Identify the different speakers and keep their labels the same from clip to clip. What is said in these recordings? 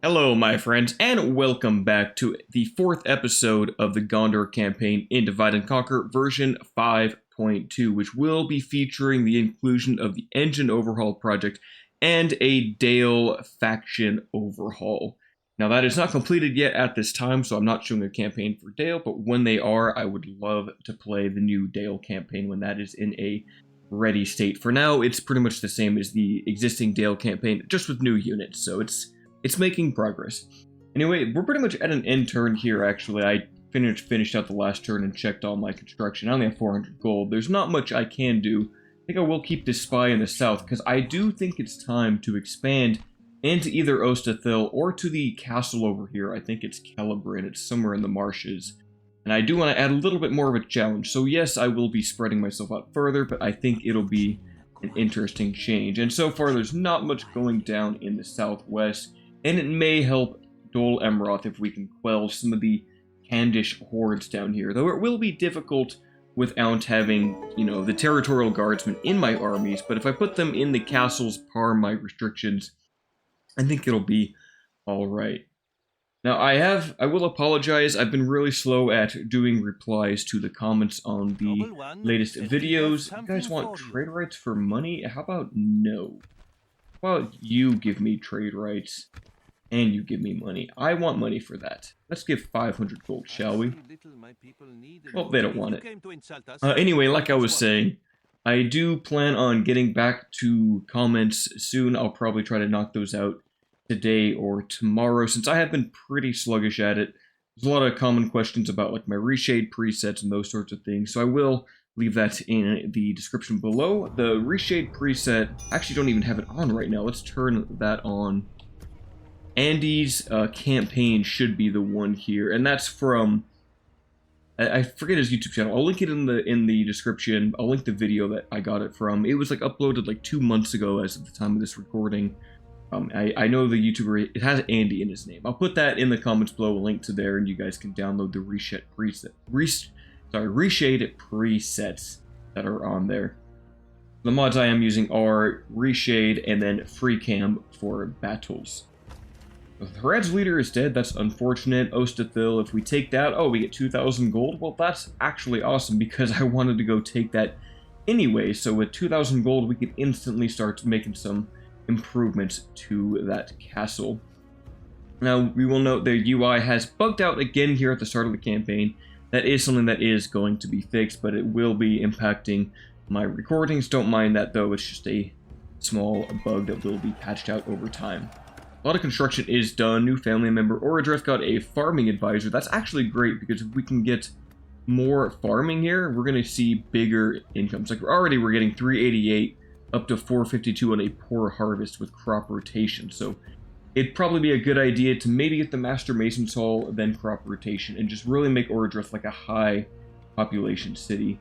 Speaker 1: Hello, my friends, and welcome back to the fourth episode of the Gondor campaign in Divide and Conquer version 5.2, which will be featuring the inclusion of the engine overhaul project and a Dale faction overhaul. Now, that is not completed yet at this time, so I'm not showing a campaign for Dale, but when they are, I would love to play the new Dale campaign when that is in a ready state. For now, it's pretty much the same as the existing Dale campaign, just with new units, so it's making progress. Anyway, we're pretty much at an end turn here, actually. I finished out the last turn and checked all my construction. I only have 400 gold. There's not much I can do. I think I will keep this spy in the south, because I do think it's time to expand into either Ostathil or to the castle over here. I think it's Gelebrin. It's somewhere in the marshes. And I do want to add a little bit more of a challenge. So yes, I will be spreading myself out further, but I think it'll be an interesting change. And so far, there's not much going down in the southwest. And it may help Dol Amroth if we can quell some of the Candish hordes down here. Though it will be difficult without having, the territorial guardsmen in my armies. But if I put them in the castles par my restrictions, I think it'll be alright. Now, I will apologize. I've been really slow at doing replies to the comments on the latest videos. You guys want trade rights for money? How about no? How about you give me trade rights? And you give me money. I want money for that. Let's give 500 gold, shall we? Well, they don't want it. Anyway, like I was saying, I do plan on getting back to comments soon. I'll probably try to knock those out today or tomorrow, since I have been pretty sluggish at it. There's a lot of common questions about like my Reshade presets and those sorts of things, so I will leave that in the description below. The Reshade preset, I actually don't even have it on right now. Let's turn that on. Andy's campaign should be the one here, and that's from, I forget his YouTube channel. I'll link it in the description. I'll link the video that I got it from. It was like uploaded like 2 months ago as of the time of this recording. I know the YouTuber, it has Andy in his name. I'll put that in the comments below, a link to there, and you guys can download the Reshade presets that are on there. The mods I am using are Reshade and then Freecam for battles. Herad's leader is dead. That's unfortunate. Ostathil, if we take that, oh, we get 2,000 gold. Well, that's actually awesome because I wanted to go take that anyway. So with 2,000 gold, we could instantly start making some improvements to that castle. Now, we will note the UI has bugged out again here at the start of the campaign. That is something that is going to be fixed, but it will be impacting my recordings. Don't mind that, though. It's just a small bug that will be patched out over time. A lot of construction is done. New family member Oradreth got a farming advisor. That's actually great because if we can get more farming here, we're going to see bigger incomes. Like we're getting 388 up to 452 on a poor harvest with crop rotation. So it'd probably be a good idea to maybe get the Master Mason's Hall, then crop rotation, and just really make Oradreth like a high population city.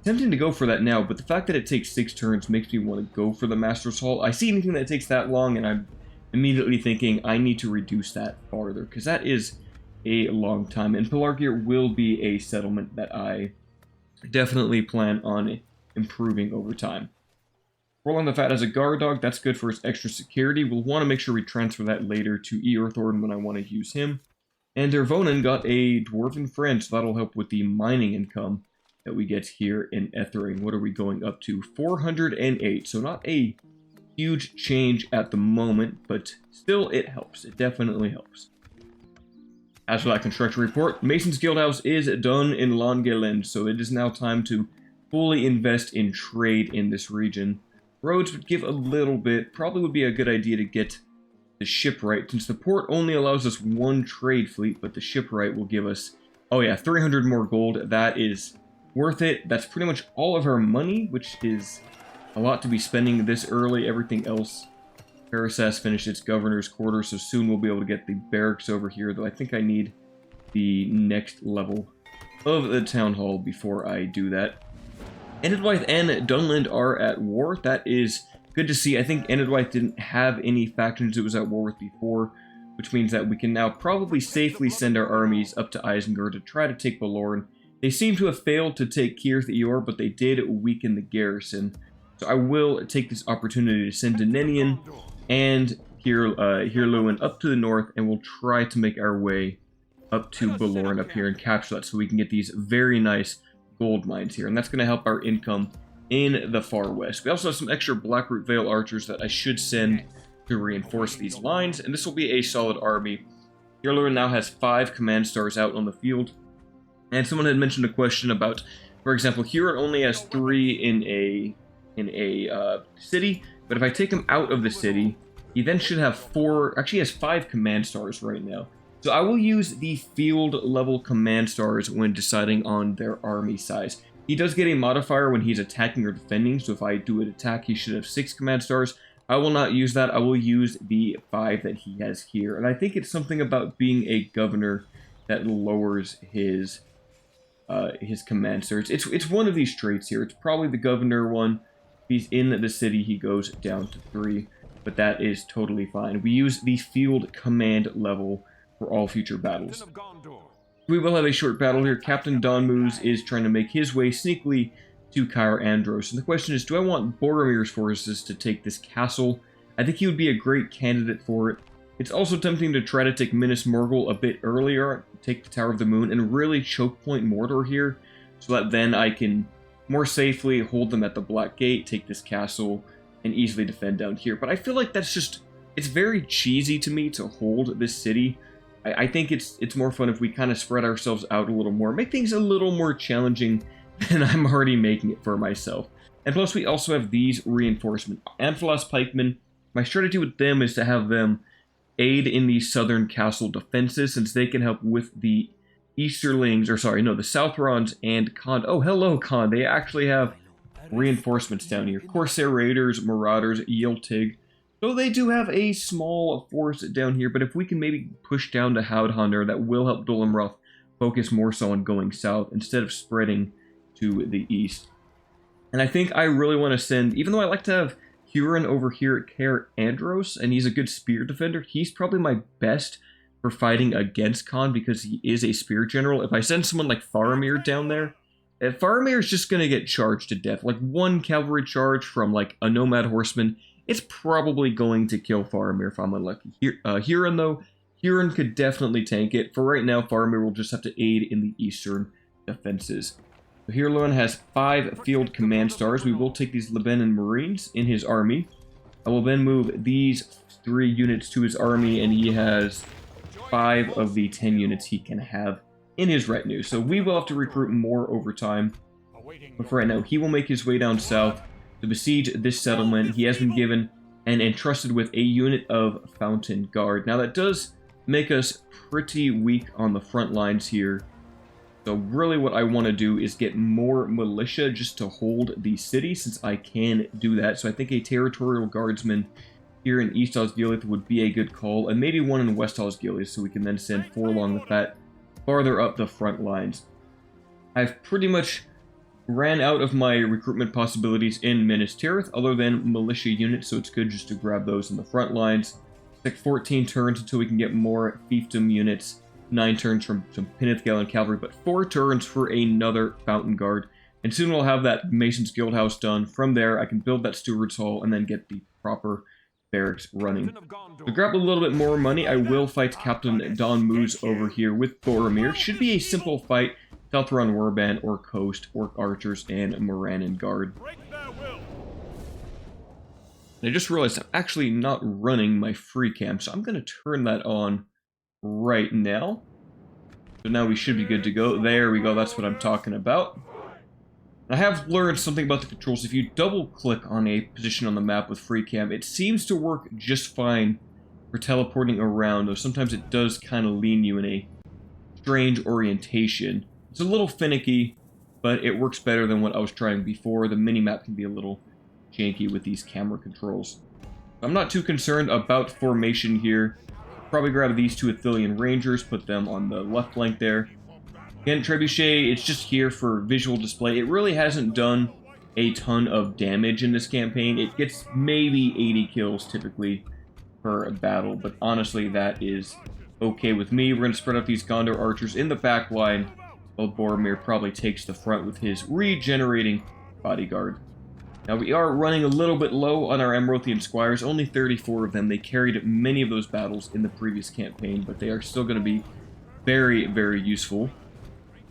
Speaker 1: Tempting to go for that now, but the fact that it takes 6 turns makes me want to go for the Master's Hall. I see anything that takes that long, and I'm immediately thinking I need to reduce that farther, because that is a long time. And Pelargir will be a settlement that I definitely plan on improving over time. Rolling the Fat as a guard dog, that's good for its extra security. We'll want to make sure we transfer that later to Eorthorn when I want to use him. And Dervonen got a dwarven friend, so that'll help with the mining income that we get here in Ethering. What are we going up to? 408, so not a huge change at the moment, but still it helps. It definitely helps. As for that construction report, Mason's Guildhouse is done in Langeland, so it is now time to fully invest in trade in this region. Roads would give a little bit. Probably would be a good idea to get the shipwright, since the port only allows us 1 trade fleet, but the shipwright will give us, oh yeah, 300 more gold. That is worth it. That's pretty much all of our money, which is a lot to be spending this early. Everything else, Parasas finished its governor's quarters, so soon we'll be able to get the barracks over here, though I think I need the next level of the town hall before I do that. Enedwythe and Dunland are at war. That is good to see. I think Enedwythe didn't have any factions it was at war with before, which means that we can now probably safely send our armies up to Isengard to try to take Balorn. They seem to have failed to take Kirith Eor, but they did weaken the garrison. So I will take this opportunity to send Denenian and Hirluin up to the north, and we'll try to make our way up to Belorn up here and capture that so we can get these very nice gold mines here. And that's going to help our income in the far west. We also have some extra Blackroot Vale archers that I should send to reinforce these lines, and this will be a solid army. Hirluin now has 5 command stars out on the field, and someone had mentioned a question about, for example, Huron only has 3 in a city, but if I take him out of the city, he then should have 4, actually he has 5 command stars right now. So I will use the field level command stars when deciding on their army size. He does get a modifier when he's attacking or defending, so if I do an attack, he should have 6 command stars. I will not use that. I will use the 5 that he has here. And I think it's something about being a governor that lowers his command stars. It's one of these traits here. It's probably the governor one. If he's in the city, he goes down to 3. But that is totally fine. We use the field command level for all future battles. We will have a short battle here. Captain Danmuz is trying to make his way sneakily to Caer Andros. And the question is, do I want Boromir's forces to take this castle? I think he would be a great candidate for it. It's also tempting to try to take Minas Morgul a bit earlier, take the Tower of the Moon, and really choke point Mordor here, so that then I can more safely hold them at the Black Gate, take this castle, and easily defend down here. But I feel like that's just, it's very cheesy to me to hold this city. I think it's more fun if we kind of spread ourselves out a little more, make things a little more challenging than I'm already making it for myself. And plus we also have these reinforcements. Amphalos pikemen, my strategy with them is to have them aid in the southern castle defenses, since they can help with the Easterlings, or sorry, no, the Southrons and Khand. Oh, hello, Khand. They actually have reinforcements down here. Corsair Raiders, Marauders, Yeltig. So they do have a small force down here, but if we can maybe push down to Houndhunter, that will help Dolemroth focus more so on going south instead of spreading to the east. And I think I really want to send, even though I like to have Huron over here at Caer Andros, and he's a good spear defender, he's probably my best for fighting against Khan because he is a spear general. If I send someone like Faramir down there, Faramir is just going to get charged to death. Like one cavalry charge from like a nomad horseman, it's probably going to kill Faramir if I'm unlucky. Huron though, Huron could definitely tank it. For right now, Faramir will just have to aid in the eastern defenses. So Hirluin has 5 field command stars. We will take these Lebanon Marines in his army. I will then move these 3 units to his army, and he has 5 of the 10 units he can have in his retinue. So we will have to recruit more over time. But for right now, he will make his way down south to besiege this settlement. He has been given and entrusted with a unit of Fountain Guard. Now that does make us pretty weak on the front lines here. So really what I want to do is get more militia just to hold the city, since I can do that. So I think a territorial guardsman here in East Osgiliath would be a good call, and maybe one in West Osgiliath, so we can then send 4 along with that farther up the front lines. I've pretty much ran out of my recruitment possibilities in Minas Tirith, other than militia units, so it's good just to grab those in the front lines. It's like 14 turns until we can get more fiefdom units, 9 turns from some Pinithgalen cavalry, but 4 turns for another Fountain Guard. And soon we'll have that Mason's Guildhouse done. From there, I can build that Steward's Hall and then get the proper barracks running. To grab a little bit more money, I will fight Captain Danmuz over here with Boromir. Should be a simple fight. Southron Warband, Orc Host, Orc Archers, and Morannon Guard. And I just realized I'm actually not running my Freecam, so I'm going to turn that on right now. So now we should be good to go. There we go, that's what I'm talking about. I have learned something about the controls. If you double-click on a position on the map with Freecam, it seems to work just fine for teleporting around, though sometimes it does kind of lean you in a strange orientation. It's a little finicky, but it works better than what I was trying before. The minimap can be a little janky with these camera controls. I'm not too concerned about formation here. Probably grab these 2 Athelian Rangers, put them on the left flank there. Again, Trebuchet, it's just here for visual display. It really hasn't done a ton of damage in this campaign. It gets maybe 80 kills typically per battle, but honestly, that is okay with me. We're going to spread out these Gondor archers in the back line, while Boromir probably takes the front with his regenerating bodyguard. Now, we are running a little bit low on our Emeraldian Squires, only 34 of them. They carried many of those battles in the previous campaign, but they are still going to be very, very useful.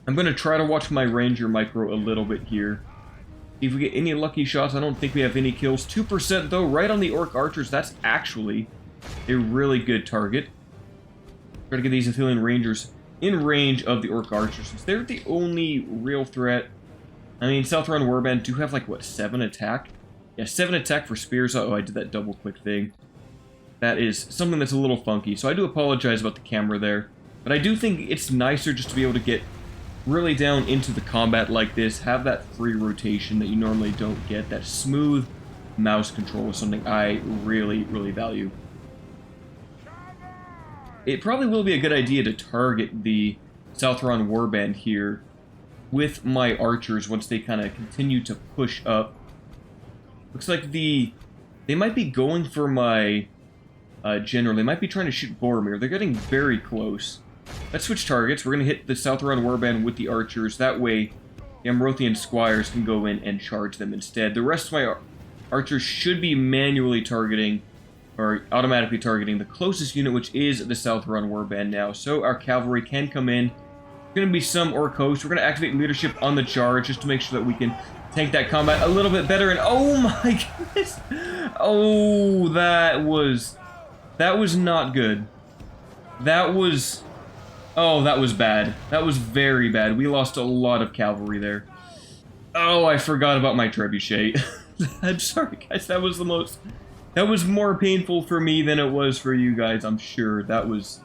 Speaker 1: I'm going to try to watch my Ranger micro a little bit here. If we get any lucky shots, I don't think we have any kills. 2% though, right on the Orc Archers. That's actually a really good target. Try to get these Athelian Rangers in range of the Orc Archers, since they're the only real threat. I mean, Southron Warband do have, like, what, 7 attack? Yeah, 7 attack for spears. Oh, I did that double click thing. That is something that's a little funky, so I do apologize about the camera there. But I do think it's nicer just to be able to get really down into the combat like this, have that free rotation that you normally don't get, that smooth mouse control is something I really, really value. It probably will be a good idea to target the Southron Warband here with my archers once they kind of continue to push up. Looks like they might be going for my general. They might be trying to shoot Boromir. They're getting very close. Let's switch targets. We're going to hit the Southron Warband with the archers. That way, the Emeraldian Squires can go in and charge them instead. The rest of my archers should be manually targeting, or automatically targeting, the closest unit, which is the Southron Warband now. So our cavalry can come in. Going to be some Orc host. We're going to activate leadership on the charge just to make sure that we can tank that combat a little bit better. And oh my goodness! Oh, that was not good. That was bad. That was very bad. We lost a lot of cavalry there. Oh, I forgot about my trebuchet. I'm sorry, guys. That was more painful for me than it was for you guys. I'm sure that was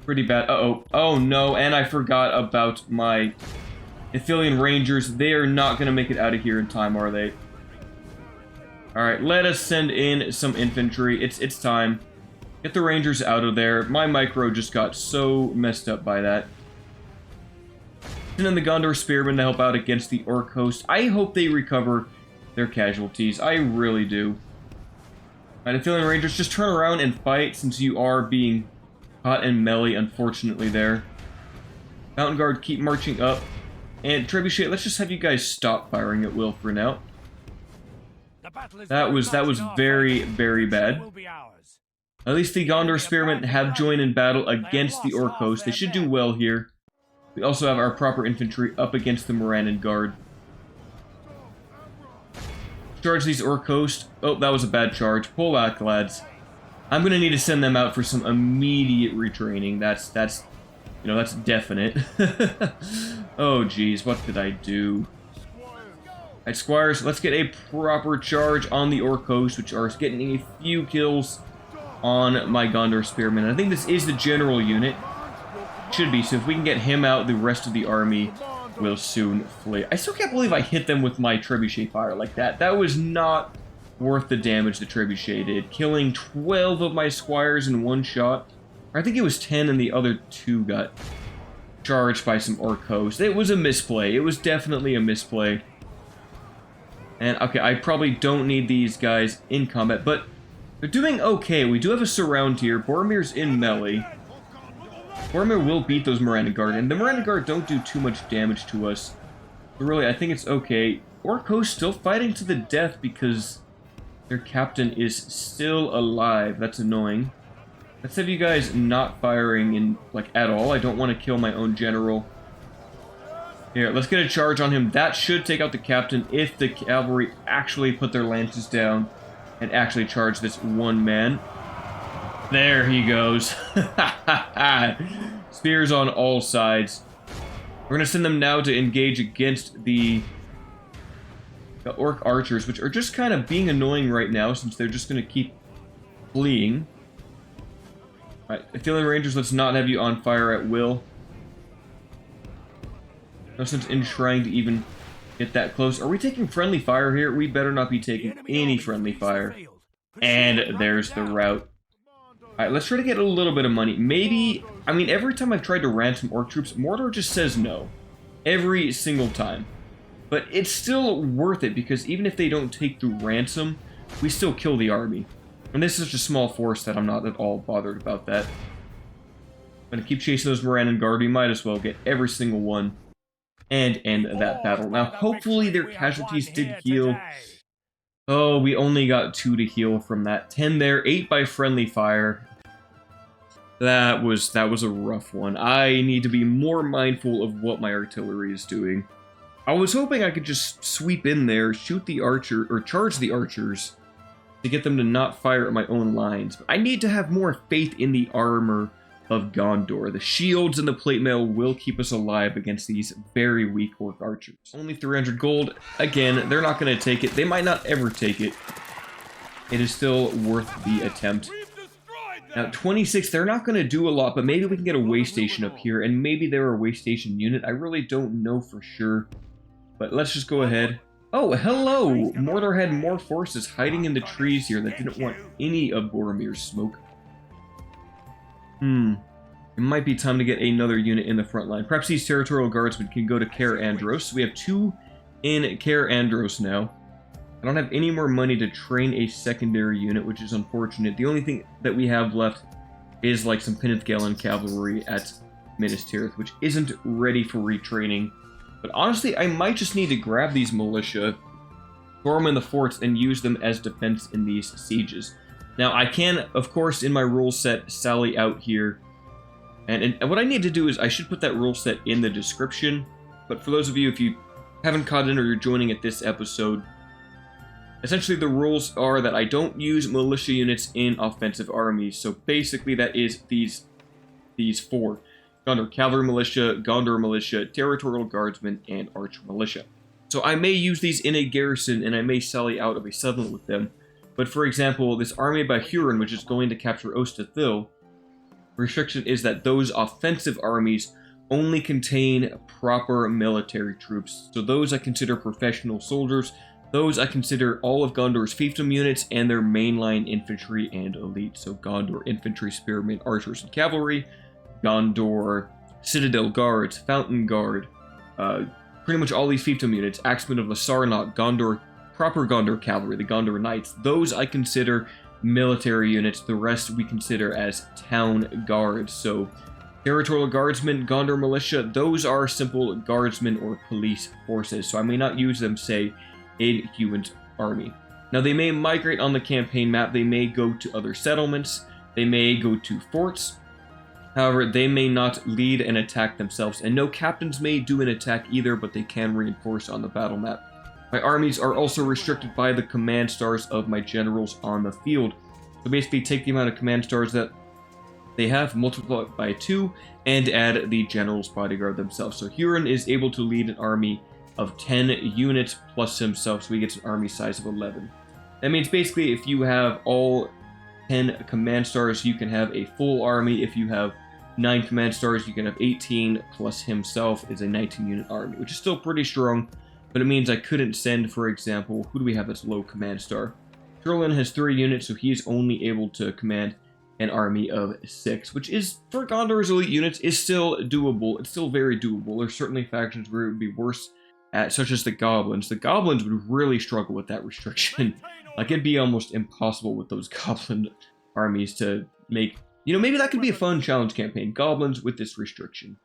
Speaker 1: pretty bad. Uh-oh. Oh, no. And I forgot about my Athelian Rangers. They are not going to make it out of here in time, are they? Alright, let us send in some infantry. It's time. Get the Rangers out of there. My micro just got so messed up by that. Send in the Gondor Spearmen to help out against the Orc host. I hope they recover their casualties. I really do. Alright, Athelian Rangers, just turn around and fight since you are being caught in melee, unfortunately, there. Mountain Guard, keep marching up. And Trebuchet, let's just have you guys stop firing at will for now. That was very, very bad. At least the Gondor Spearmen have joined in battle against the Orc host. They should do well here. We also have our proper infantry up against the Morannon Guard. Charge these Orc host. Oh, that was a bad charge. Pull back, lads. I'm gonna need to send them out for some immediate retraining. That's definite. Oh geez, what did I do? Alright, Squires, let's get a proper charge on the Orc host, which are getting a few kills on my Gondor Spearmen. I think this is the general unit. Should be, so if we can get him out, the rest of the army will soon flee. I still can't believe I hit them with my trebuchet fire like that. That was not worth the damage the trebuchet did, killing 12 of my squires in one shot. I think it was 10 and the other 2 got charged by some Orc host. It was a misplay. It was definitely a misplay. And, okay, I probably don't need these guys in combat, but they're doing okay. We do have a surround here. Boromir's in melee. Boromir will beat those Morannon Guard, and the Morannon Guard don't do too much damage to us. But really, I think it's okay. Orc host still fighting to the death because their captain is still alive. That's annoying. Let's have you guys not firing in, like, at all. I don't want to kill my own general. Here, let's get a charge on him. That should take out the captain if the cavalry actually put their lances down and actually charge this one man. There he goes. Spears on all sides. We're going to send them now to engage against the Orc archers, which are just kind of being annoying right now since they're just going to keep fleeing. Alright, Athelian Rangers, let's not have you on fire at will. No sense in trying to even get that close. Are we taking friendly fire here? We better not be taking any friendly fire. And there's the rout. Alright, let's try to get a little bit of money. Maybe, I mean, every time I've tried to ransom Orc troops, Mordor just says no. Every single time. But it's still worth it, because even if they don't take the ransom, we still kill the army. And this is such a small force that I'm not at all bothered about that. I'm gonna keep chasing those Morannon Guard. We might as well get every single one and end that battle. Now, hopefully their casualties did heal. Oh, we only got 2 to heal from that. 10 there, 8 by friendly fire. That was a rough one. I need to be more mindful of what my artillery is doing. I was hoping I could just sweep in there, shoot the archer, or charge the archers to get them to not fire at my own lines. But I need to have more faith in the armor of Gondor. The shields and the plate mail will keep us alive against these very weak orc archers. Only 300 gold. Again, they're not going to take it. They might not ever take it. It is still worth the attempt. Now, 26, they're not going to do a lot, but maybe we can get a way station up here, and maybe they're a way station unit. I really don't know for sure. But let's just go ahead. Oh, hello! Mordor had more forces hiding in the trees here that didn't want any of Boromir's smoke. It might be time to get another unit in the front line. Perhaps these territorial guardsmen can go to Caer Andros. So we have 2 in Caer Andros now. I don't have any more money to train a secondary unit, which is unfortunate. The only thing that we have left is like some Penethgalen cavalry at Minas Tirith, which isn't ready for retraining. But honestly, I might just need to grab these militia, throw them in the forts, and use them as defense in these sieges. Now, I can, of course, in my rule set, sally out here. And what I need to do is I should put that rule set in the description. But for those of you, if you haven't caught in or you're joining at this episode, essentially the rules are that I don't use militia units in offensive armies. So basically that is these 4. Gondor Cavalry Militia, Gondor Militia, Territorial Guardsmen, and Archer Militia. So I may use these in a garrison, and I may sally out of a settlement with them. But for example, this army by Hirluin, which is going to capture Ostathil, restriction is that those offensive armies only contain proper military troops. So those I consider professional soldiers. Those I consider all of Gondor's fiefdom units and their mainline infantry and elite. So Gondor infantry, spearmen, archers, and cavalry. Gondor Citadel Guards, Fountain Guard, pretty much all these fiefdom units, Axemen of the Sarnaut, Gondor, proper Gondor Cavalry, the Gondor Knights, those I consider military units, the rest we consider as town guards. So Territorial Guardsmen, Gondor Militia, those are simple guardsmen or police forces, so I may not use them, say, in Human's army. Now they may migrate on the campaign map, they may go to other settlements, they may go to forts. However, they may not lead an attack themselves, and no captains may do an attack either, but they can reinforce on the battle map. My armies are also restricted by the command stars of my generals on the field. So basically take the amount of command stars that they have, multiply it by 2, and add the general's bodyguard themselves. So Huron is able to lead an army of 10 units plus himself, so he gets an army size of 11. That means basically if you have all 10 command stars, you can have a full army. If you have 9 command stars, you can have 18, plus himself is a 19-unit army, which is still pretty strong, but it means I couldn't send, for example, who do we have that's low command star? Hirluin has 3 units, so he's only able to command an army of 6, which is, for Gondor's elite units, is still doable. It's still very doable. There's certainly factions where it would be worse at, such as the Goblins. The Goblins would really struggle with that restriction. Like, it'd be almost impossible with those Goblin armies to make... You know, maybe that could be a fun challenge campaign. Goblins with this restriction.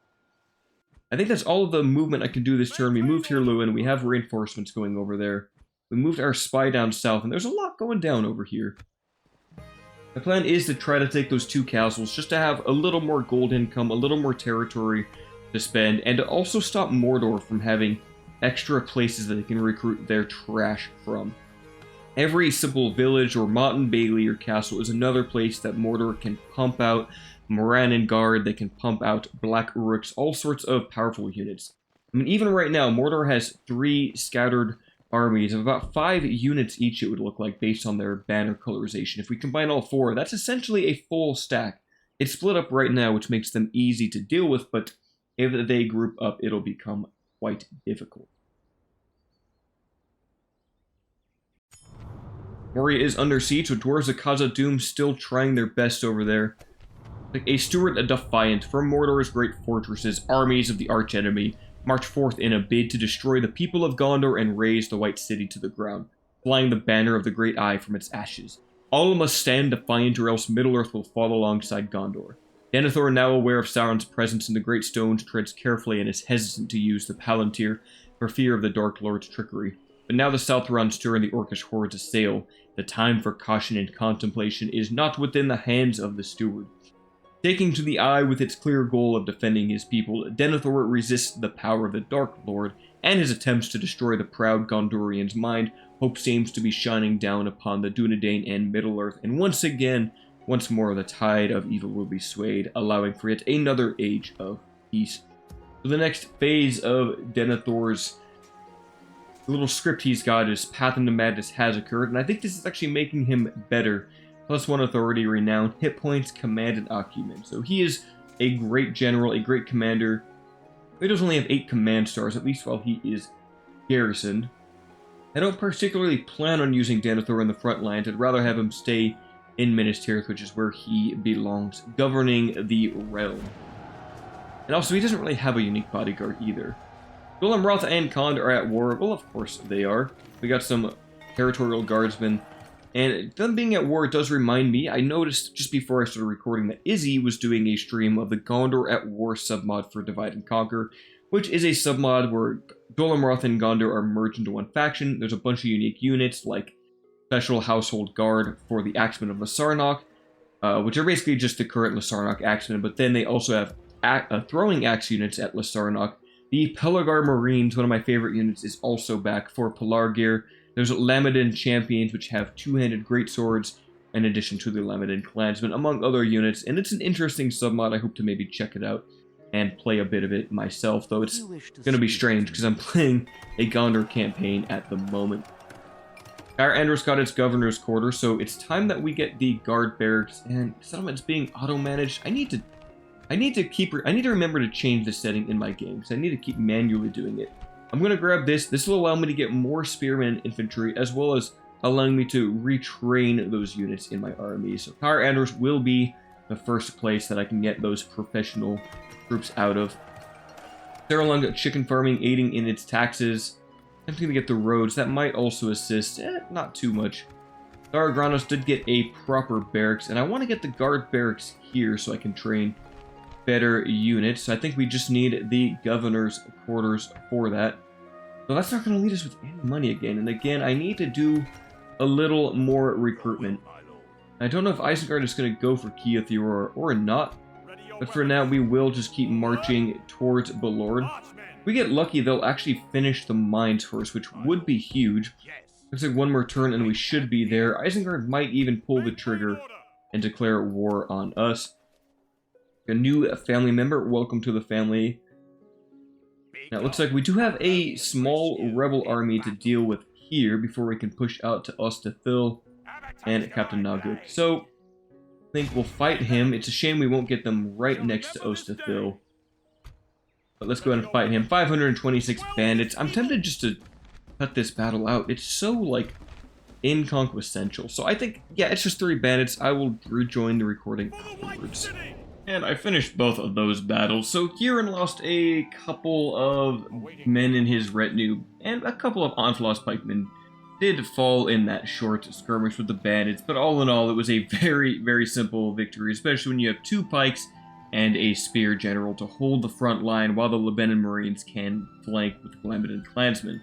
Speaker 1: I think that's all of the movement I can do this turn. We moved Hirluin. We have reinforcements going over there. We moved our spy down south, and there's a lot going down over here. My plan is to try to take those 2 castles, just to have a little more gold income, a little more territory to spend, and to also stop Mordor from having extra places that they can recruit their trash from. Every simple village or motte and bailey or castle is another place that Mordor can pump out Moran and Guard, they can pump out Black Uruks, all sorts of powerful units. I mean, even right now, Mordor has 3 scattered armies of about 5 units each, it would look like, based on their banner colorization. If we combine all 4, that's essentially a full stack. It's split up right now, which makes them easy to deal with, but if they group up, it'll become quite difficult. Moria is under siege, with Dwarves of Khazad-dûm still trying their best over there. Like a Steward, a Defiant, from Mordor's great fortresses, armies of the archenemy march forth in a bid to destroy the people of Gondor and raze the White City to the ground, flying the banner of the Great Eye from its ashes. All must stand defiant, or else Middle-earth will fall alongside Gondor. Denethor, now aware of Sauron's presence in the Great Stones, treads carefully and is hesitant to use the Palantir for fear of the Dark Lord's trickery. But now the south runs stir and the orcish hordes assail. The time for caution and contemplation is not within the hands of the steward. Taking to the eye with its clear goal of defending his people, Denethor resists the power of the Dark Lord, and his attempts to destroy the proud Gondorian's mind. Hope seems to be shining down upon the Dunedain and Middle-earth, and once more the tide of evil will be swayed, allowing for yet another age of peace. So the next phase of Denethor's little script he's got is Path into Madness has occurred, and I think this is actually making him better. +1 authority, renown, hit points, command, and Augimund. So he is a great general, a great commander. He does only have 8 command stars, at least while he is garrisoned. I don't particularly plan on using Denethor in the front lines. I'd rather have him stay in Minas Tirith, which is where he belongs, governing the realm. And also, he doesn't really have a unique bodyguard either. Dol Amroth and Khand are at war. Well, of course they are. We got some territorial guardsmen. And them being at war does remind me, I noticed just before I started recording that Izzy was doing a stream of the Gondor at War submod for Divide and Conquer, which is a submod where Dol Amroth and Gondor are merged into one faction. There's a bunch of unique units, like Special Household Guard for the Axemen of Lasarnok, which are basically just the current Lasarnok Axemen, but then they also have throwing axe units at Lasarnok. The Pelargar Marines, one of my favorite units, is also back for Pelargir. There's Lamedan Champions, which have two-handed greatswords, in addition to the Lamedan Clansmen, among other units, and it's an interesting submod. I hope to maybe check it out and play a bit of it myself, though it's going to be strange, because I'm playing a Gondor campaign at the moment. Our Andros got its governor's quarter, so it's time that we get the guard barracks, and settlements being auto-managed. I need to remember to change the setting in my game, because I need to keep manually doing it. I'm going to grab this. This will allow me to get more spearmen and infantry, as well as allowing me to retrain those units in my army. So Power Andros will be the first place that I can get those professional troops out of. Seralung chicken farming, aiding in its taxes. Attempting to get the roads. That might also assist. Not too much. Daragranos did get a proper barracks, and I want to get the guard barracks here so I can train better units. So I think we just need the governor's quarters for that. So that's not going to lead us with any money again. And again, I need to do a little more recruitment. I don't know if Isengard is going to go for Kiathir or not. But for now, we will just keep marching towards Balord. If we get lucky, they'll actually finish the mines for us, which would be huge. Looks like one more turn and we should be there. Isengard might even pull the trigger and declare war on us. A new family member, welcome to the family. Now it looks like we do have a small rebel army to deal with here before we can push out to Ostathil and Captain Naguk. So I think we'll fight him. It's a shame we won't get them right next to Ostathil. But let's go ahead and fight him. 526 bandits. I'm tempted just to cut this battle out. It's so, like, inconsequential. So I think, yeah, it's just 3 bandits. I will rejoin the recording afterwards. And I finished both of those battles. So Kieran lost a couple of men in his retinue, and a couple of Onslaught's pikemen did fall in that short skirmish with the bandits. But all in all, it was a very, very simple victory, especially when you have 2 pikes and a spear general to hold the front line while the Lebanon Marines can flank with Glamodan Clansmen.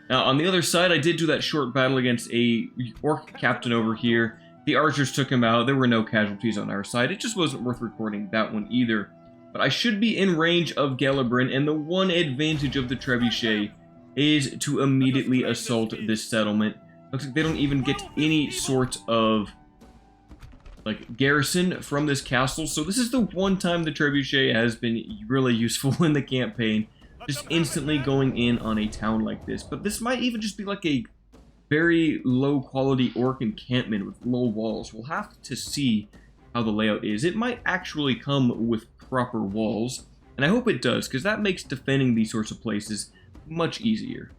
Speaker 1: Now, on the other side, I did do that short battle against a orc captain over here. The archers took him out. There were no casualties on our side. It just wasn't worth recording that one either. But I should be in range of Gelebrin, and the one advantage of the trebuchet is to immediately assault this settlement. Looks like they don't even get any sort of garrison from this castle, so this is the one time the trebuchet has been really useful in the campaign, just instantly going in on a town like this. But this might even just be like a very low quality orc encampment with low walls. We'll have to see how the layout is. It might actually come with proper walls, and I hope it does, because that makes defending these sorts of places much easier.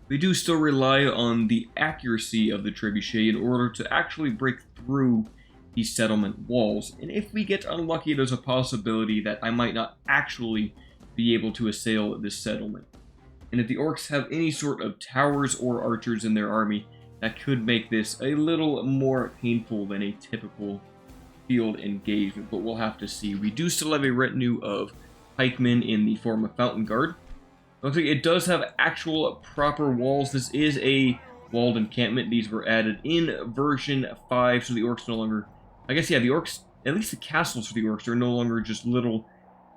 Speaker 1: We do still rely on the accuracy of the trebuchet in order to actually break through these settlement walls, and if we get unlucky, there's a possibility that I might not actually be able to assail this settlement. And if the orcs have any sort of towers or archers in their army, that could make this a little more painful than a typical field engagement, but we'll have to see. We do still have a retinue of pikemen in the form of Fountain Guard. Looks like it does have actual proper walls. This is a walled encampment. These were added in version 5, so the orcs no longer... I guess, yeah, the orcs, at least the castles for the orcs are no longer just little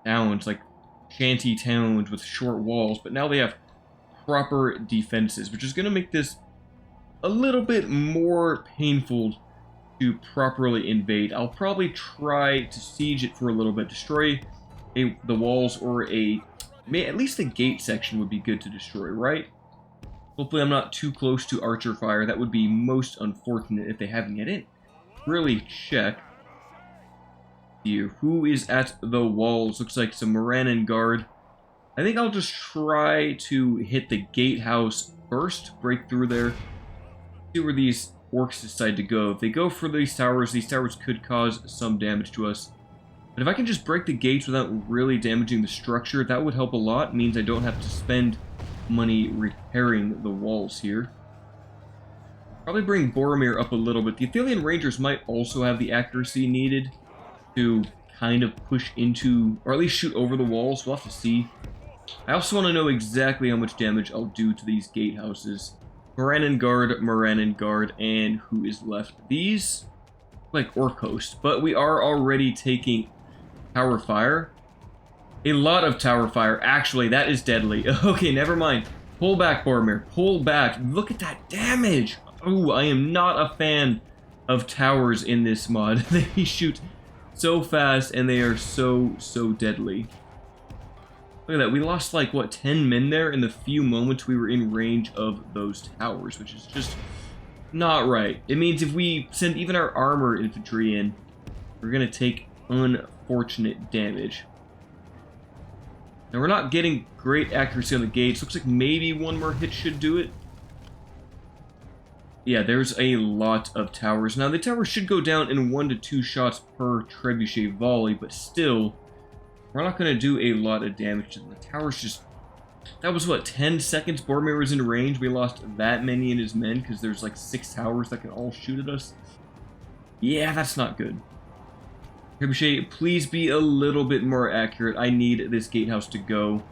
Speaker 1: towns, like shanty towns with short walls, but now they have proper defenses, which is going to make this a little bit more painful to properly invade. I'll probably try to siege it for a little bit, destroy the walls, or at least the gate section would be good to destroy, right? Hopefully I'm not too close to archer fire. That would be most unfortunate if they haven't yet in. Really check here. Who is at the walls? Looks like some Morannon guard. I think I'll just try to hit the gatehouse first, break through there, see where these orcs decide to go. If they go for these towers could cause some damage to us. But if I can just break the gates without really damaging the structure, that would help a lot. It means I don't have to spend money repairing the walls here. Probably bring Boromir up a little bit. The Athelian Rangers might also have the accuracy needed to kind of push into, or at least shoot over the walls. We'll have to see. I also want to know exactly how much damage I'll do to these gatehouses. Morannon Guard, and who is left? These, like Orc Host, but we are already taking Tower Fire. A lot of Tower Fire. Actually, that is deadly. Okay, never mind. Pull back, Boromir. Pull back. Look at that damage. Ooh, I am not a fan of towers in this mod. They shoot so fast, and they are so deadly. Look at that. We lost, like, what, 10 men there in the few moments we were in range of those towers, which is just not right. It means if we send even our armor infantry in, we're going to take unfortunate damage. Now, we're not getting great accuracy on the gates. Looks like maybe one more hit should do it. Yeah, there's a lot of towers. Now, the towers should go down in 1 to 2 shots per trebuchet volley, but still, we're not going to do a lot of damage to them. The towers just... That was, what, 10 seconds Boromir was in range? We lost that many in his men because there's, like, 6 towers that can all shoot at us? Yeah, that's not good. Trebuchet, please be a little bit more accurate. I need this gatehouse to go.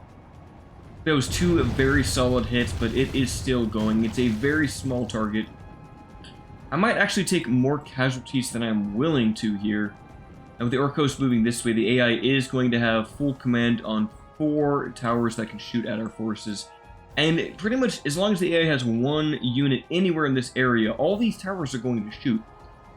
Speaker 1: That was 2 very solid hits, but it is still going. It's a very small target. I might actually take more casualties than I'm willing to here. And with the Orc Host moving this way, the AI is going to have full command on 4 towers that can shoot at our forces. And pretty much, as long as the AI has 1 unit anywhere in this area, all these towers are going to shoot.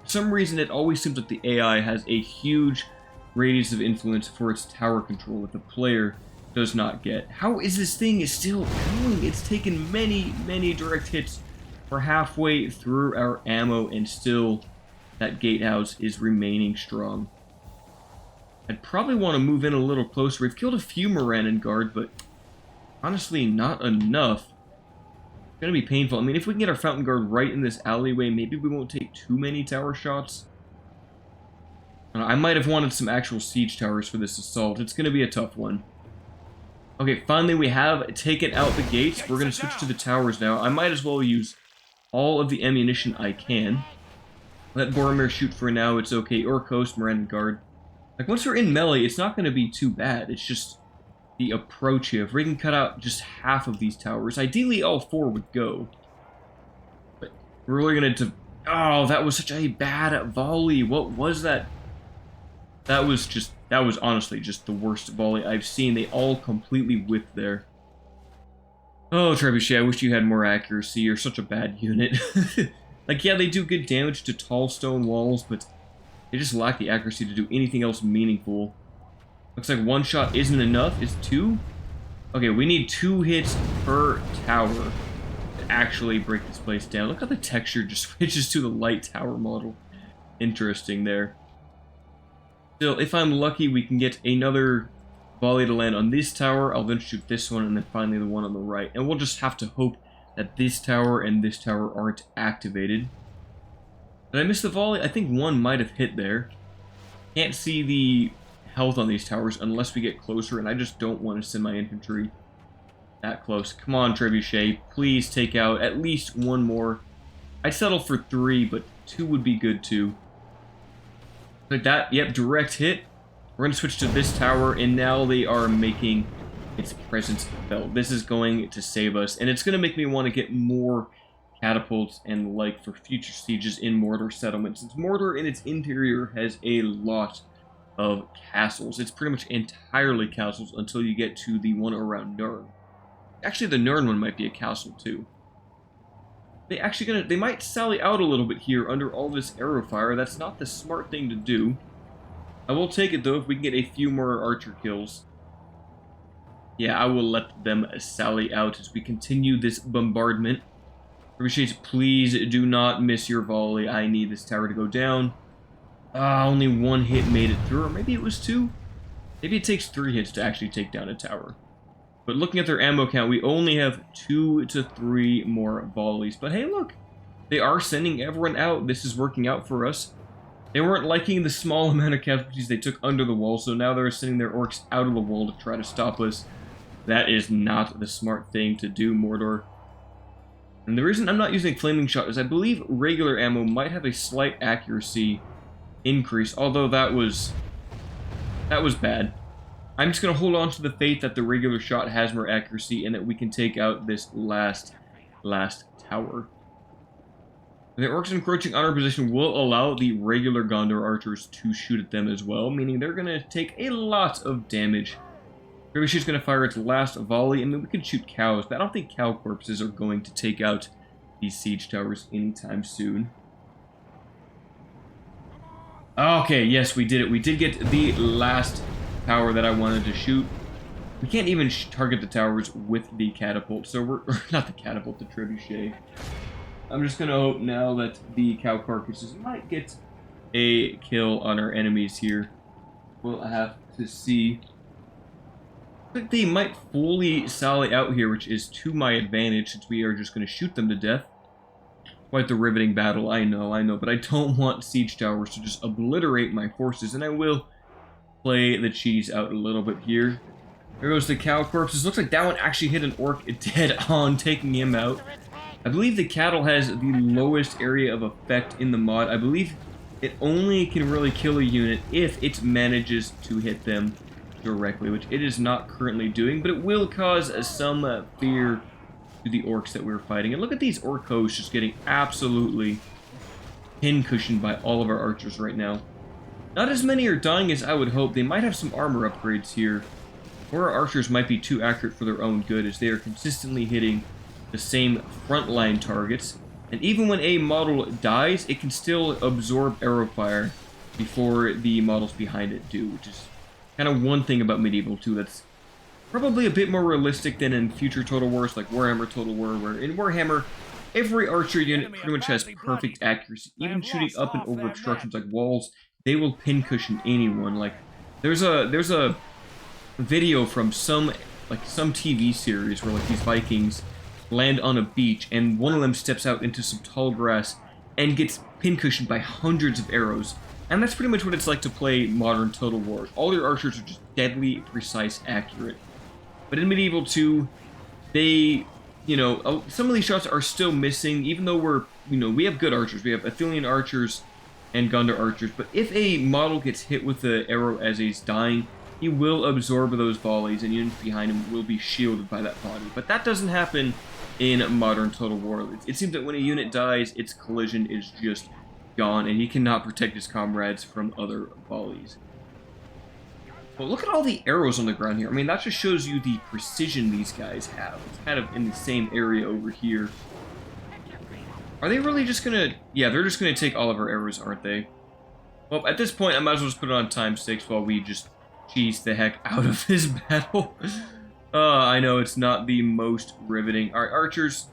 Speaker 1: For some reason, it always seems like the AI has a huge radius of influence for its tower control that the player does not get. How is this thing still going? It's taken many direct hits. We're halfway through our ammo, and still that gatehouse is remaining strong. I'd probably want to move in a little closer. We've killed a few Morannon Guard, but honestly, not enough. It's going to be painful. I mean, if we can get our Fountain Guard right in this alleyway, maybe we won't take too many tower shots. I might have wanted some actual siege towers for this assault. It's going to be a tough one. Okay, finally we have taken out the gates. We're going to switch to the towers now. I might as well use all of the ammunition I can. Let Boromir shoot for now. It's okay. Orc Host, Morannon Guard. Like, once we're in melee, it's not going to be too bad. It's just the approach here. If we can cut out just half of these towers, ideally all 4 would go. But we're really going to... Oh, that was such a bad volley. What was that? That was honestly just the worst volley I've seen. They all completely whiffed there. Oh, Trebuchet, I wish you had more accuracy. You're such a bad unit. Like, yeah, they do good damage to tall stone walls, but they just lack the accuracy to do anything else meaningful. Looks like 1 shot isn't enough. Is 2? Okay, we need 2 hits per tower to actually break this place down. Look how the texture just switches to the light tower model. Interesting there. Still, if I'm lucky, we can get another volley to land on this tower. I'll then shoot this one, and then finally the one on the right. And we'll just have to hope that this tower and this tower aren't activated. Did I miss the volley? I think 1 might have hit there. Can't see the health on these towers unless we get closer, and I just don't want to send my infantry that close. Come on, Trebuchet. Please take out at least 1 more. I'd settle for 3, but 2 would be good too. Like that. Yep, direct hit. We're going to switch to this tower, and now they are making its presence felt. This is going to save us, and it's going to make me want to get more catapults and like for future sieges in Mordor settlements, since Mordor in its interior has a lot of castles. It's pretty much entirely castles until you get to the one around Nirn. Actually, the Nirn one might be a castle too. They might sally out a little bit here under all this arrow fire. That's not the smart thing to do. I will take it though if we can get a few more archer kills. Yeah, I will let them sally out as we continue this bombardment. Reshade, please do not miss your volley. I need this tower to go down. Only one hit made it through, or maybe it was two? Maybe it takes 3 hits to actually take down a tower. But looking at their ammo count, we only have 2 to 3 more volleys. But hey, look! They are sending everyone out. This is working out for us. They weren't liking the small amount of casualties they took under the wall, so now they're sending their orcs out of the wall to try to stop us. That is not the smart thing to do, Mordor. And the reason I'm not using Flaming Shot is I believe regular ammo might have a slight accuracy increase, although that was bad. I'm just going to hold on to the faith that the regular shot has more accuracy and that we can take out this last tower. And the orcs encroaching on our position will allow the regular Gondor archers to shoot at them as well, meaning they're going to take a lot of damage. Gravyshade's going to fire its last volley. I mean, we could shoot cows, but I don't think cow corpses are going to take out these siege towers anytime soon. Okay, yes, we did it. We did get the last tower that I wanted to shoot. We can't even target the towers with the catapult, so we're not the catapult, the trebuchet. I'm just gonna hope now that the cow carcasses might get a kill on our enemies here. We'll have to see. I think they might fully sally out here, which is to my advantage since we are just gonna shoot them to death. Quite the riveting battle, I know, but I don't want siege towers to just obliterate my forces, and I will play the cheese out a little bit here. There goes the cow corpses. Looks like that one actually hit an orc dead on, taking him out. I believe the cattle has the lowest area of effect in the mod. I believe it only can really kill a unit if it manages to hit them directly, which it is not currently doing, but it will cause some fear to the orcs that we're fighting. And look at these orcos just getting absolutely pin-cushioned by all of our archers right now. Not as many are dying as I would hope. They might have some armor upgrades here, or our archers might be too accurate for their own good, as they are consistently hitting the same frontline targets. And even when a model dies, it can still absorb arrow fire before the models behind it do, which is kind of one thing about Medieval 2 that's probably a bit more realistic than in future Total Wars like Warhammer Total War, where in Warhammer, every archer unit pretty much has perfect accuracy. Even shooting up and over obstructions like walls, they will pincushion anyone. Like, there's a video from some TV series where like these Vikings land on a beach and one of them steps out into some tall grass and gets pincushioned by hundreds of arrows. And that's pretty much what it's like to play modern Total War. All your archers are just deadly, precise, accurate. But in Medieval 2, they, some of these shots are still missing, even though we have good archers. We have Athelian archers and Gondor archers. But if a model gets hit with the arrow as he's dying, he will absorb those volleys, and units behind him will be shielded by that body. But that doesn't happen in modern Total War. It seems that when a unit dies, its collision is just gone, and he cannot protect his comrades from other volleys. Well, look at all the arrows on the ground here. I mean, that just shows you the precision these guys have. It's kind of in the same area over here. Are they really just gonna... Yeah, they're just gonna take all of our arrows, aren't they? Well, at this point, I might as well just put it on ×6 while we just cheese the heck out of this battle. I know it's not the most riveting. Alright, archers,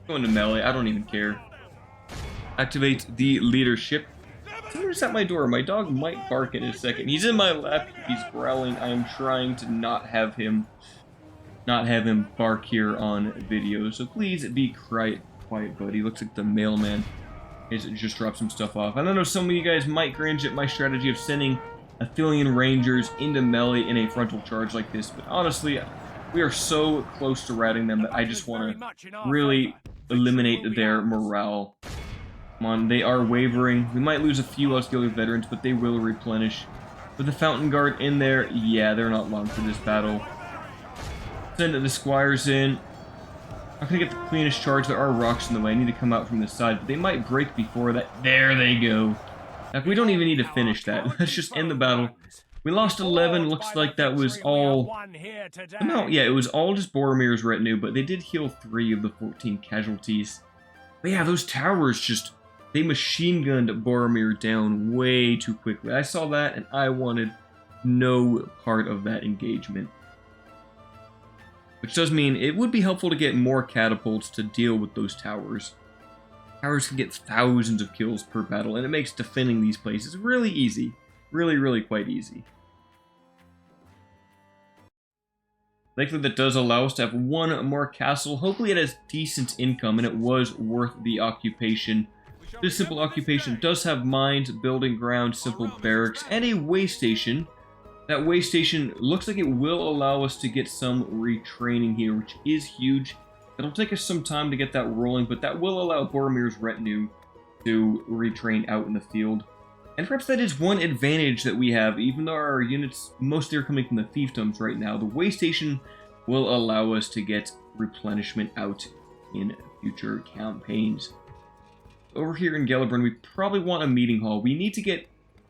Speaker 1: go into melee. I don't even care. Activate the leadership. Someone's at my door. My dog might bark in a second. He's in my lap. He's growling. I am trying to not have him bark here on video. So please be quiet, buddy. Looks like the mailman has just dropped some stuff off. I don't know, some of you guys might cringe at my strategy of sending Athelian Rangers into melee in a frontal charge like this, but honestly, we are so close to routing them that I just want to really eliminate their morale. Come on, they are wavering. We might lose a few auxiliary veterans, but they will replenish. With the Fountain Guard in there, yeah, they're not long for this battle. Send the squires in. I'm gonna get the cleanest charge. There are rocks in the way. I need to come out from the side, but they might break before that. There they go. Now, we don't even need to finish that. Let's just end the battle. We lost 11. Looks like that was all... No, yeah, it was all just Boromir's retinue, but they did heal 3 of the 14 casualties. But yeah, those towers just... They machine-gunned Boromir down way too quickly. I saw that, and I wanted no part of that engagement. Which does mean it would be helpful to get more catapults to deal with those towers. Towers can get thousands of kills per battle, and it makes defending these places really easy. Really, really quite easy. Thankfully, that does allow us to have one more castle. Hopefully it has decent income, and it was worth the occupation. This simple occupation does have mines, building grounds, simple barracks, and a way station. That way station looks like it will allow us to get some retraining here, which is huge. It'll take us some time to get that rolling, but that will allow Boromir's retinue to retrain out in the field. And perhaps that is one advantage that we have, even though our units, mostly are coming from the fiefdoms right now. The way station will allow us to get replenishment out in future campaigns. Over here in Gelebrin, we probably want a meeting hall. We need to get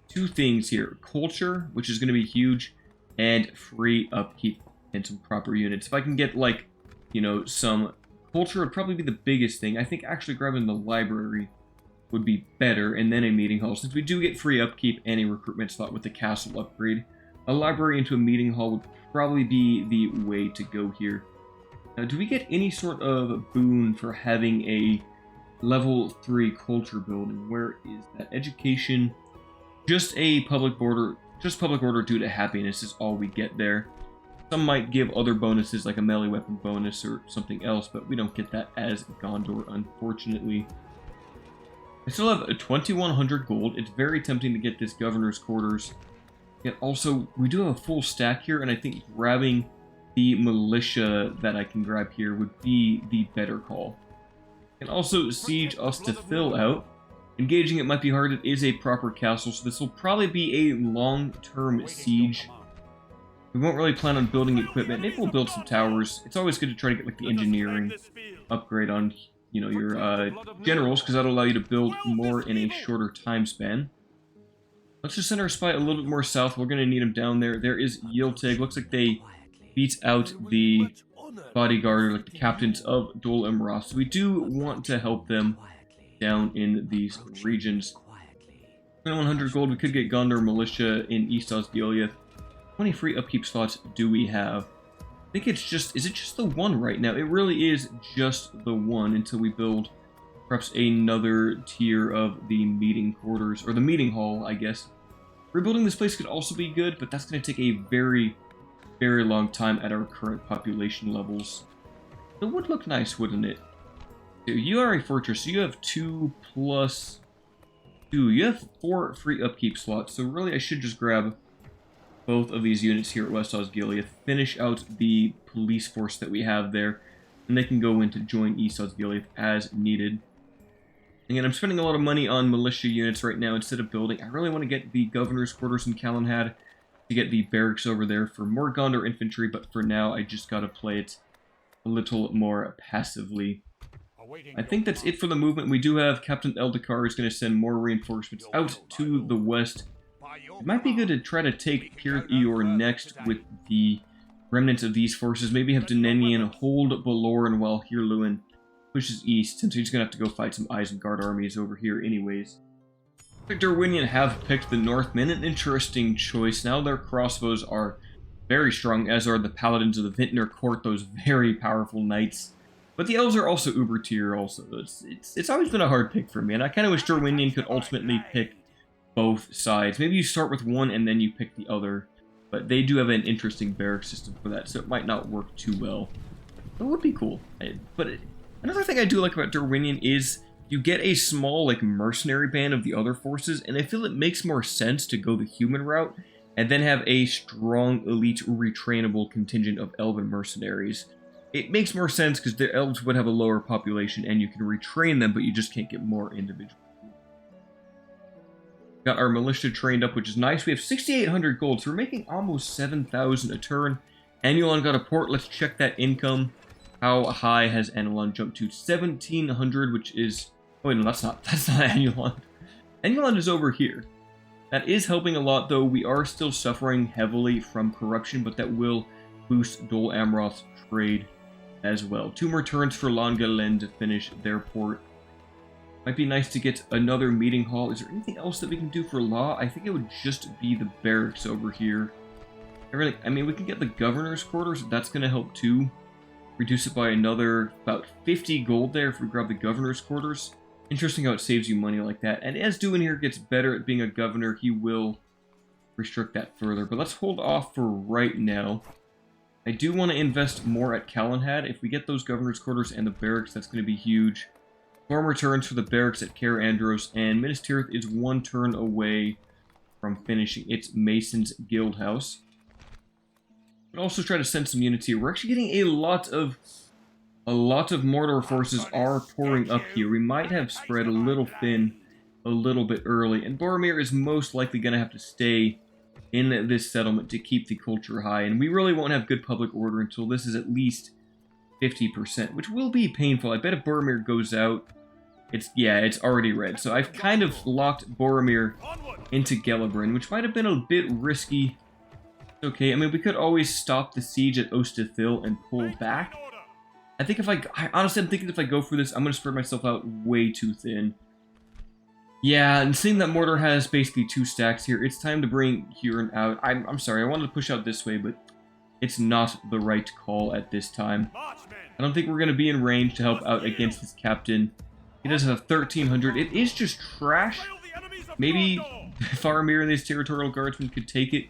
Speaker 1: 2 things here. Culture, which is going to be huge, and free upkeep and some proper units. If I can get, like, you know, some culture would probably be the biggest thing. I think actually grabbing the library would be better, and then a meeting hall. Since we do get free upkeep and a recruitment slot with the castle upgrade, a library into a meeting hall would probably be the way to go here. Now, do we get any sort of boon for having a level 3 culture building? Where is that? Education. Just a public order due to happiness is all we get there. Some might give other bonuses like a melee weapon bonus or something else, but we don't get that as Gondor, unfortunately. I still have a 2100 gold. It's very tempting to get this governor's quarters. Yet also, we do have a full stack here, and I think grabbing the militia that I can grab here would be the better call. And also siege us to fill out. Engaging it might be hard. It is a proper castle, so this will probably be a long-term siege. We won't really plan on building equipment. Maybe we'll build some towers. It's always good to try to get like the engineering upgrade on, you know, your generals, because that'll allow you to build more in a shorter time span. Let's just send our spy a little bit more south. We're going to need him down there. There is Yiltig. Looks like they beat out the bodyguard, or like the captains of Dol Imra. So we do want to help them down in these regions. 2100 gold. We could get Gondor militia in East Osgiliath. How many free upkeep slots do we have? I think it's just... Is it just the one right now? It really is just the one until we build perhaps another tier of the meeting quarters, or the meeting hall, I guess. Rebuilding this place could also be good, but that's going to take a very, very long time at our current population levels. It would look nice, wouldn't it? You are a fortress, so you have 2 plus 2. You have 4 free upkeep slots, so really I should just grab both of these units here at West Osgiliath, finish out the police force that we have there, and they can go in to join East Osgiliath as needed. Again, I'm spending a lot of money on militia units right now instead of building. I really want to get the governor's quarters in Calenhad to get the barracks over there for more Gondor infantry, but for now I just gotta play it a little more passively. I think that's it for the movement. We do have Captain Eldakar is going to send more reinforcements out to the west. It might be good to try to take Pirith Eor next with the remnants of these forces. Maybe have Dunedin hold Baloran while Hirluin pushes east, since he's going to have to go fight some Isengard armies over here anyways. The Darwinian have picked the Northmen, an interesting choice. Now their crossbows are very strong, as are the Paladins of the Vintner Court, those very powerful knights. But the elves are also uber tier also. It's always been a hard pick for me, and I kind of wish Darwinian could ultimately pick both sides. Maybe you start with one and then you pick the other. But they do have an interesting barrack system for that, so it might not work too well. It would be cool. Another thing I do like about Darwinian is you get a small, like, mercenary band of the other forces, and I feel it makes more sense to go the human route and then have a strong, elite, retrainable contingent of elven mercenaries. It makes more sense because the elves would have a lower population and you can retrain them, but you just can't get more individual. Got our militia trained up, which is nice. We have 6,800 gold, so we're making almost 7,000 a turn. Anulon got a port. Let's check that income. How high has Anulon jumped to? 1,700, which is... Oh, wait, no, that's not Anulon. Anulon is over here. That is helping a lot, though. We are still suffering heavily from corruption, but that will boost Dol Amroth's trade as well. 2 more turns for Longalen to finish their port. Might be nice to get another meeting hall. Is there anything else that we can do for law? I think it would just be the barracks over here. I mean, we can get the governor's quarters. That's going to help too. Reduce it by another about 50 gold there if we grab the governor's quarters. Interesting how it saves you money like that. And as Duin here gets better at being a governor, he will restrict that further. But let's hold off for right now. I do want to invest more at Calenhad. If we get those governor's quarters and the barracks, that's going to be huge. 4 more turns for the barracks at Caer Andros, and Minas Tirith is 1 turn away from finishing its Mason's Guild House. But also try to send some units here. We're actually getting a lot of Mordor forces are pouring up here. We might have spread a little thin a little bit early, and Boromir is most likely going to have to stay in this settlement to keep the culture high, and we really won't have good public order until this is at least 50%, which will be painful. I bet if Boromir goes out, it's already red. So I've kind of locked Boromir into Gelebrin, which might have been a bit risky. Okay, I mean, we could always stop the siege at Ostathil and pull back. I think if honestly, I'm thinking if I go for this, I'm going to spread myself out way too thin. Yeah, and seeing that Mordor has basically 2 stacks here, it's time to bring Huron out. I'm sorry, I wanted to push out this way, but it's not the right call at this time. I don't think we're going to be in range to help out against this captain. He does have 1,300. It is just trash. Maybe Faramir and his territorial guardsmen could take it.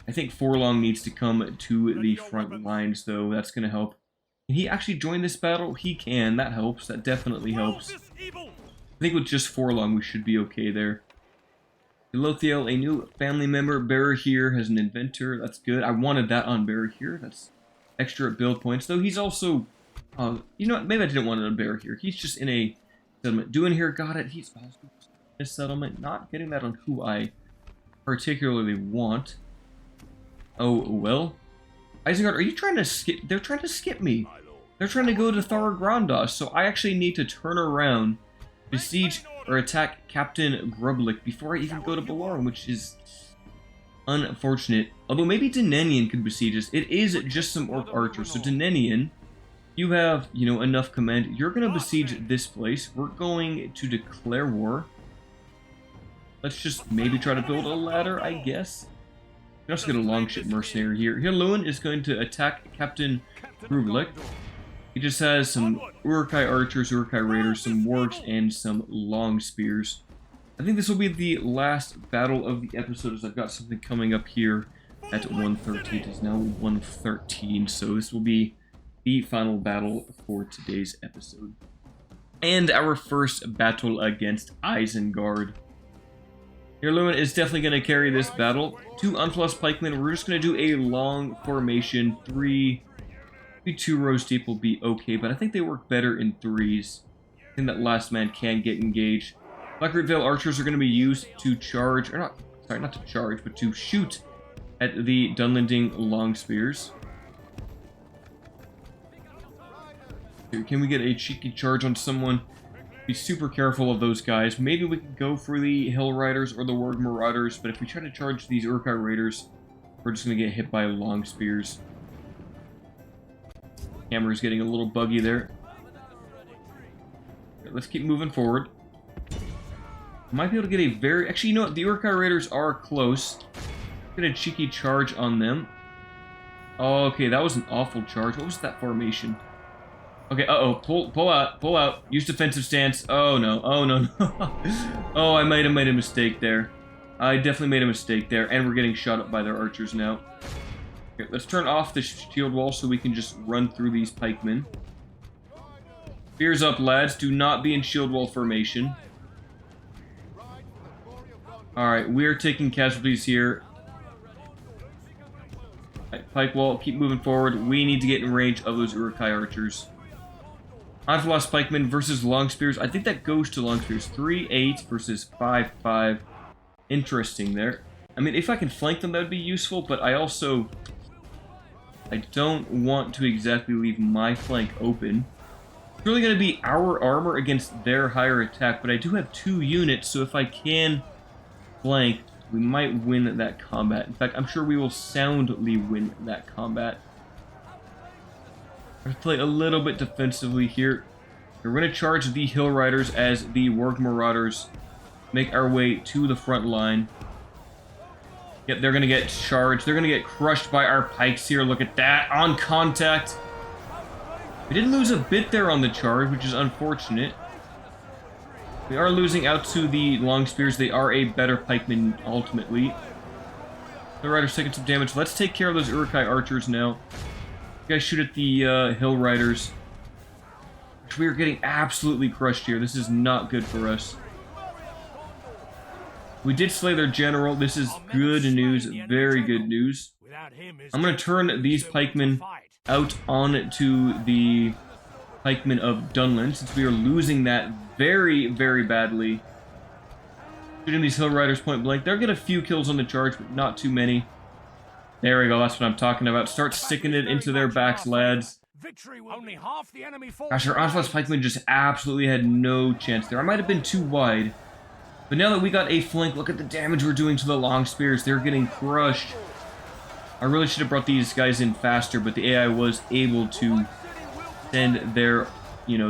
Speaker 1: I think Forlong needs to come to the front lines, though. That's going to help. Can he actually join this battle? He can. That helps. That definitely helps. I think with just Forlong, we should be okay there. Elothiel, a new family member. Barahir has an inventor. That's good. I wanted that on Barahir. That's extra build points. Though he's also... you know what? Maybe I didn't want it on Barahir. He's just in a settlement. Duin here got it. He's also in a settlement. Not getting that on who I particularly want. Oh, well. Isengard, are you trying to skip? They're trying to skip me. They're trying to go to Thar-Grandos, so I actually need to turn around, besiege or attack Captain Grublik before I even go to Belorm, which is unfortunate. Although maybe Denenian could besiege us. It is just some Orc archers. So Denenian, you have, you know, enough command. You're going to besiege this place. We're going to declare war. Let's just maybe try to build a ladder, I guess. We can also get a longship mercenary here. Hirluin is going to attack Captain Grublik. He just has some Uruk-hai archers, Uruk-hai raiders, some wargs, and some long spears. I think this will be the last battle of the episode, as I've got something coming up here at 1:13. It is now 1:13, so this will be the final battle for today's episode. And our first battle against Isengard. Hirluin is definitely going to carry this battle. 2 unflossed pikemen. We're just going to do a long formation. 3, maybe 2 rows deep will be okay, but I think they work better in 3s. I think that last man can get engaged. Blackroot Vale archers are going to be used to charge, or not, sorry, not to charge, but to shoot at the Dunlending long spears. Here, can we get a cheeky charge on someone? Be super careful of those guys. Maybe we could go for the Hill Riders or the Warg Marauders, but if we try to charge these Uruk-hai Raiders, we're just going to get hit by long spears. Camera's getting a little buggy there. Okay, let's keep moving forward. Might be able to get a very... Actually, you know what? The Uruk-hai Raiders are close. Get a cheeky charge on them. Oh, okay, that was an awful charge. What was that formation? Okay, uh-oh. Pull out. Use defensive stance. Oh, no. Oh, no. Oh, I might have made a mistake there. I definitely made a mistake there. And we're getting shot up by their archers now. Okay, let's turn off the shield wall so we can just run through these pikemen. Spears up, lads. Do not be in shield wall formation. Alright, we're taking casualties here. Right, pike wall, keep moving forward. We need to get in range of those Uruk-hai archers. Unflossed pikemen versus long spears. I think that goes to long spears. 3-8 versus 5-5. Interesting there. I mean, if I can flank them, that would be useful, but I also... I don't want to exactly leave my flank open. It's really going to be our armor against their higher attack, but I do have 2 units, so if I can flank, we might win that combat. In fact, I'm sure we will soundly win that combat. I'm going to play a little bit defensively here. We're going to charge the Hill Riders as the Warg Marauders make our way to the front line. Yep, they're going to get charged. They're going to get crushed by our pikes here. Look at that. On contact. We did lose a bit there on the charge, which is unfortunate. We are losing out to the long spears. They are a better pikeman, ultimately. The Riders taking some damage. Let's take care of those Uruk-hai archers now. You guys shoot at the Hill Riders. Which we are getting absolutely crushed here. This is not good for us. We did slay their general. This is good news. Very good news. I'm going to turn these pikemen out onto the pikemen of Dunland, since we are losing that very, very badly. Shooting these Hill Riders point blank. They'll get a few kills on the charge, but not too many. There we go. That's what I'm talking about. Start sticking it into their backs, lads. Gosh, our Onslaught's pikemen just absolutely had no chance there. I might have been too wide. But now that we got a flank, look at the damage we're doing to the long spears. They're getting crushed. I really should have brought these guys in faster, but the AI was able to send their,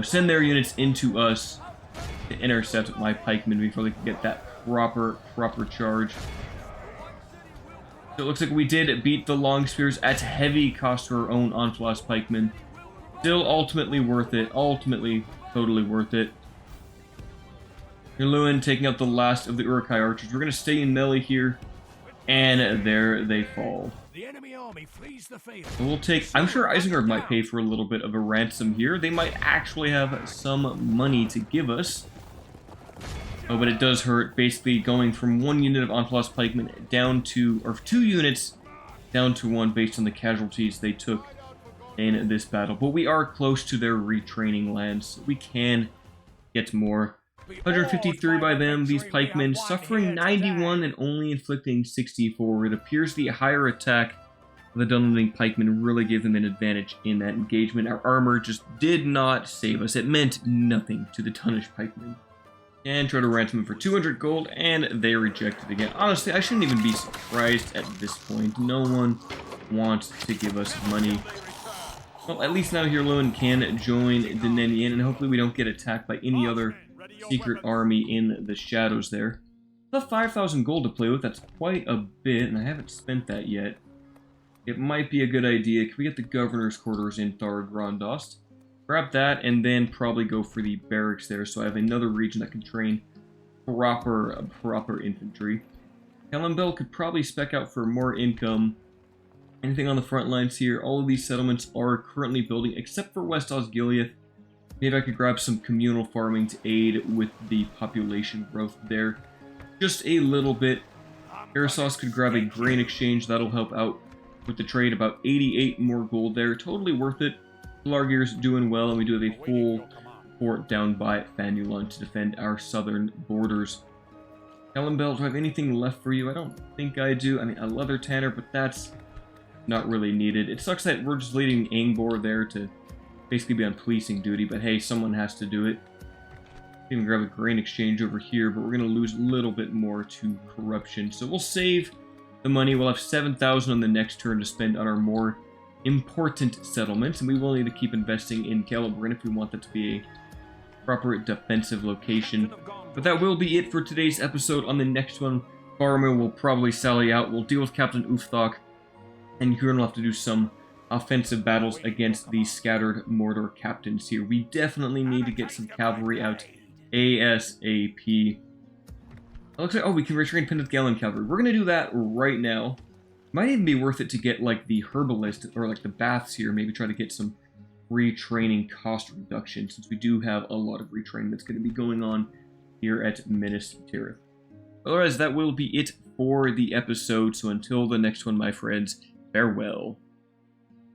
Speaker 1: send their units into us to intercept my pikemen before they could get that proper charge. So it looks like we did beat the long spears at heavy cost to our own Onslaught's pikemen. Still ultimately worth it. Ultimately, totally worth it. Hirluin taking out the last of the Uruk-hai archers. We're going to stay in melee here. And there they fall.
Speaker 2: The enemy army flees the field.
Speaker 1: We'll take... I'm sure Isengard might pay for a little bit of a ransom here. They might actually have some money to give us. Oh, but it does hurt. Basically going from 1 unit of Onslaught's pikemen down to... or 2 units down to 1 based on the casualties they took in this battle. But we are close to their retraining lands. So we can get more. 153 by them, these pikemen, suffering 91 and only inflicting 64. It appears the higher attack of the Dunlanding pikemen really gave them an advantage in that engagement. Our armor just did not save us. It meant nothing to the Dunnish pikemen. And try to ransom them for 200 gold, and they rejected again. Honestly, I shouldn't even be surprised at this point. No one wants to give us money. Well, at least now Hirluin can join the Nenien, and hopefully we don't get attacked by any other secret army in the shadows there. About 5,000 gold to play with. That's quite a bit, and I haven't spent that yet. It might be a good idea. Can we get the governor's quarters in Thar Grondost? Grab that, and then probably go for the barracks there, so I have another region that can train proper infantry. Kellenbell could probably spec out for more income. Anything on the front lines here? All of these settlements are currently building, except for West Osgiliath. Maybe I could grab some communal farming to aid with the population growth there. Just a little bit. Arisos could grab a grain exchange. That'll help out with the trade. About 88 more gold there. Totally worth it. Largir's doing well, and we do have a full fort down by Fanulon to defend our southern borders. Kellenbell, do I have anything left for you? I don't think I do. I mean, a leather tanner, but that's not really needed. It sucks that we're just leading Angbor there to basically be on policing duty, but hey, someone has to do it. Even grab a grain exchange over here, but we're going to lose a little bit more to corruption. So we'll save the money. We'll have 7,000 on the next turn to spend on our more important settlements, and we will need to keep investing in Gelebrin if we want that to be a proper defensive location. But that will be it for today's episode. On the next one, Boromir will probably sally out. We'll deal with Captain Ufthok, and Huron will have to do some offensive battles against the scattered Mordor captains here. We definitely need to get some cavalry out ASAP. It looks like, oh, we can retrain Pendragon cavalry. We're going to do that right now. Might even be worth it to get, like, the herbalist, or, like, the baths here. Maybe try to get some retraining cost reduction, since we do have a lot of retraining that's going to be going on here at Minas Tirith. Otherwise, that will be it for the episode. So until the next one, my friends, farewell.